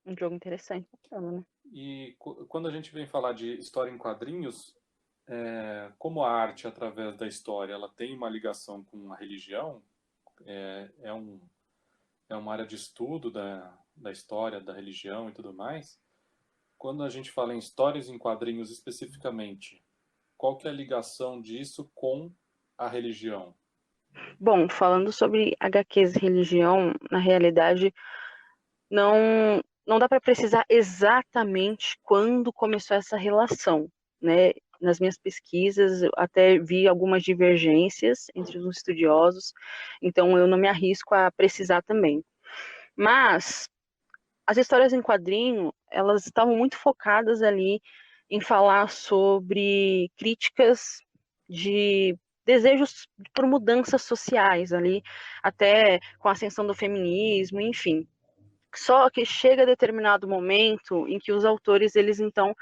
Um jogo interessante, bacana, né? E quando a gente vem falar de história em quadrinhos, como a arte através da história ela tem uma ligação com a religião, é, um, é uma área de estudo da história, da religião e tudo mais. Quando a gente fala em histórias em quadrinhos especificamente, qual que é a ligação disso com a religião? Bom, falando sobre HQs e religião, na realidade, não dá para precisar exatamente quando começou essa relação, né? Nas minhas pesquisas, eu até vi algumas divergências entre os estudiosos, então eu não me arrisco a precisar também. Mas as histórias em quadrinho, elas estavam muito focadas ali em falar sobre críticas de desejos por mudanças sociais ali, até com a ascensão do feminismo, enfim. Só que chega determinado momento em que os autores, eles então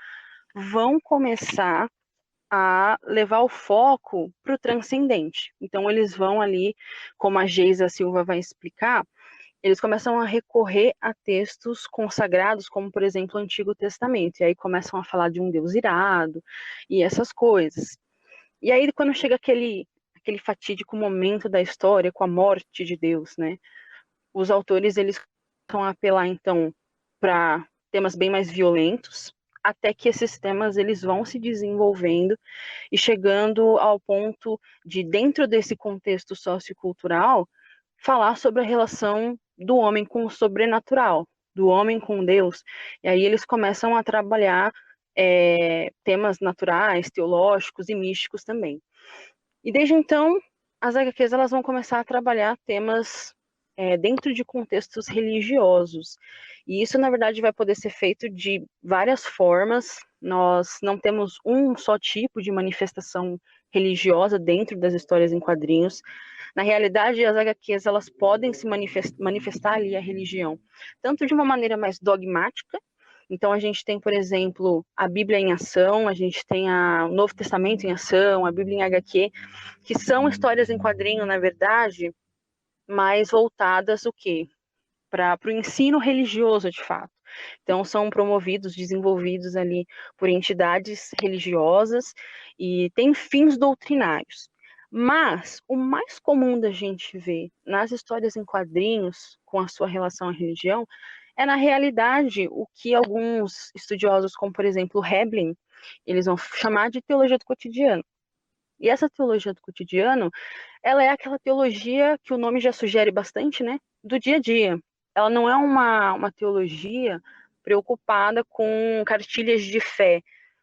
vão começar a levar o foco para o transcendente. Então eles vão ali, como a Geisa Silva vai explicar, eles começam a recorrer a textos consagrados, como por exemplo o Antigo Testamento, e aí começam a falar de um Deus irado e essas coisas. E aí quando chega aquele fatídico momento da história com a morte de Deus, né? Os autores eles começam a apelar então para temas bem mais violentos, até que esses temas eles vão se desenvolvendo e chegando ao ponto de, dentro desse contexto sociocultural, falar sobre a relação do homem com o sobrenatural, do homem com Deus. E aí eles começam a trabalhar temas naturais, teológicos e místicos também. E desde então, as HQs elas vão começar a trabalhar temas dentro de contextos religiosos. E isso, na verdade, vai poder ser feito de várias formas. Nós não temos um só tipo de manifestação religiosa dentro das histórias em quadrinhos. Na realidade, as HQs elas podem se manifestar ali a religião, tanto de uma maneira mais dogmática. Então a gente tem, por exemplo, a Bíblia em ação, a gente tem o Novo Testamento em ação, a Bíblia em HQ, que são histórias em quadrinho, na verdade, mais voltadas o quê? Para o ensino religioso, de fato. Então, são promovidos, desenvolvidos ali por entidades religiosas e tem fins doutrinários. Mas o mais comum da gente ver nas histórias em quadrinhos, com a sua relação à religião, é na realidade o que alguns estudiosos, como por exemplo Hebling, eles vão chamar de teologia do cotidiano. E essa teologia do cotidiano, ela é aquela teologia que o nome já sugere bastante, né? Do dia a dia. Ela não é uma teologia preocupada com cartilhas de fé.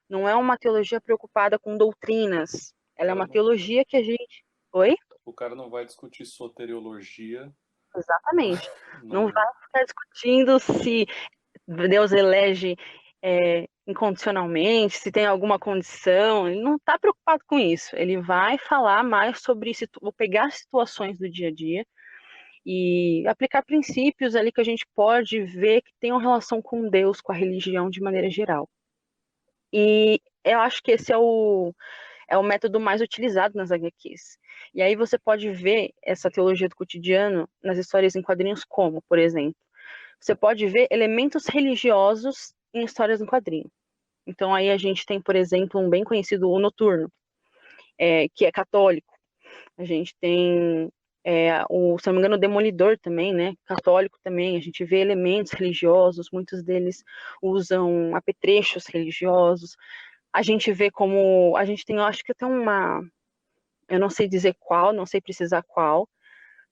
Não é uma teologia preocupada com doutrinas. O Ela é cara uma não, teologia que a gente. Oi? o cara não vai discutir soteriologia, Exatamente. Não vai no, ficar discutindo se Deus elege incondicionalmente, se tem alguma condição, ele não está preocupado com isso. Ele vai falar mais sobre pegar situações do dia a dia e aplicar princípios ali que a gente pode ver que tem uma relação com Deus, com a religião de maneira geral. E eu acho que esse é o método mais utilizado nas HQs. E aí você pode ver essa teologia do cotidiano nas histórias em quadrinhos como, por exemplo, você pode ver elementos religiosos em histórias em quadrinho. Então aí a gente tem, por exemplo, um bem conhecido, o Noturno, que é católico. A gente tem se não me engano, o Demolidor também, né? Católico também. A gente vê elementos religiosos, muitos deles usam apetrechos religiosos. A gente vê como. A gente tem, eu acho que tem uma. Eu não sei dizer qual, não sei precisar qual,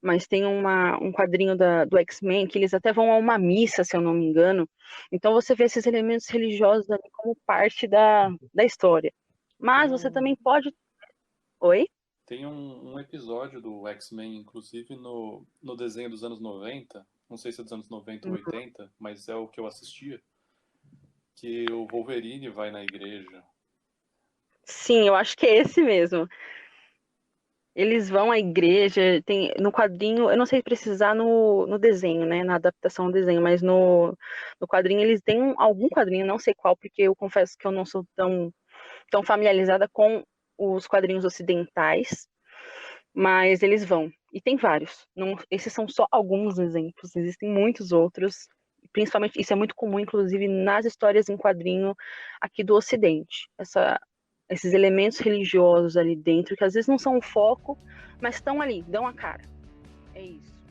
mas tem um quadrinho do X-Men que eles até vão a uma missa, se eu não me engano. Então você vê esses elementos religiosos ali como parte da história. tem Mas você um, também pode. Oi? tem um episódio do X-Men, inclusive no desenho dos anos 90, não sei se é dos anos 90 ou 80, mas é o que eu assistia, que o Wolverine vai na igreja. Sim, eu acho que é esse mesmo. Eles vão à igreja, tem no quadrinho, eu não sei precisar no desenho, né? Na adaptação ao desenho, mas no quadrinho eles têm algum quadrinho, não sei qual, porque eu confesso que eu não sou tão familiarizada com os quadrinhos ocidentais, mas eles vão. E tem vários. Não, esses são só alguns exemplos, existem muitos outros, principalmente, isso é muito comum, inclusive, nas histórias em quadrinho aqui do Ocidente. Esses elementos religiosos ali dentro, que às vezes não são o foco, mas estão ali, dão a cara. É isso.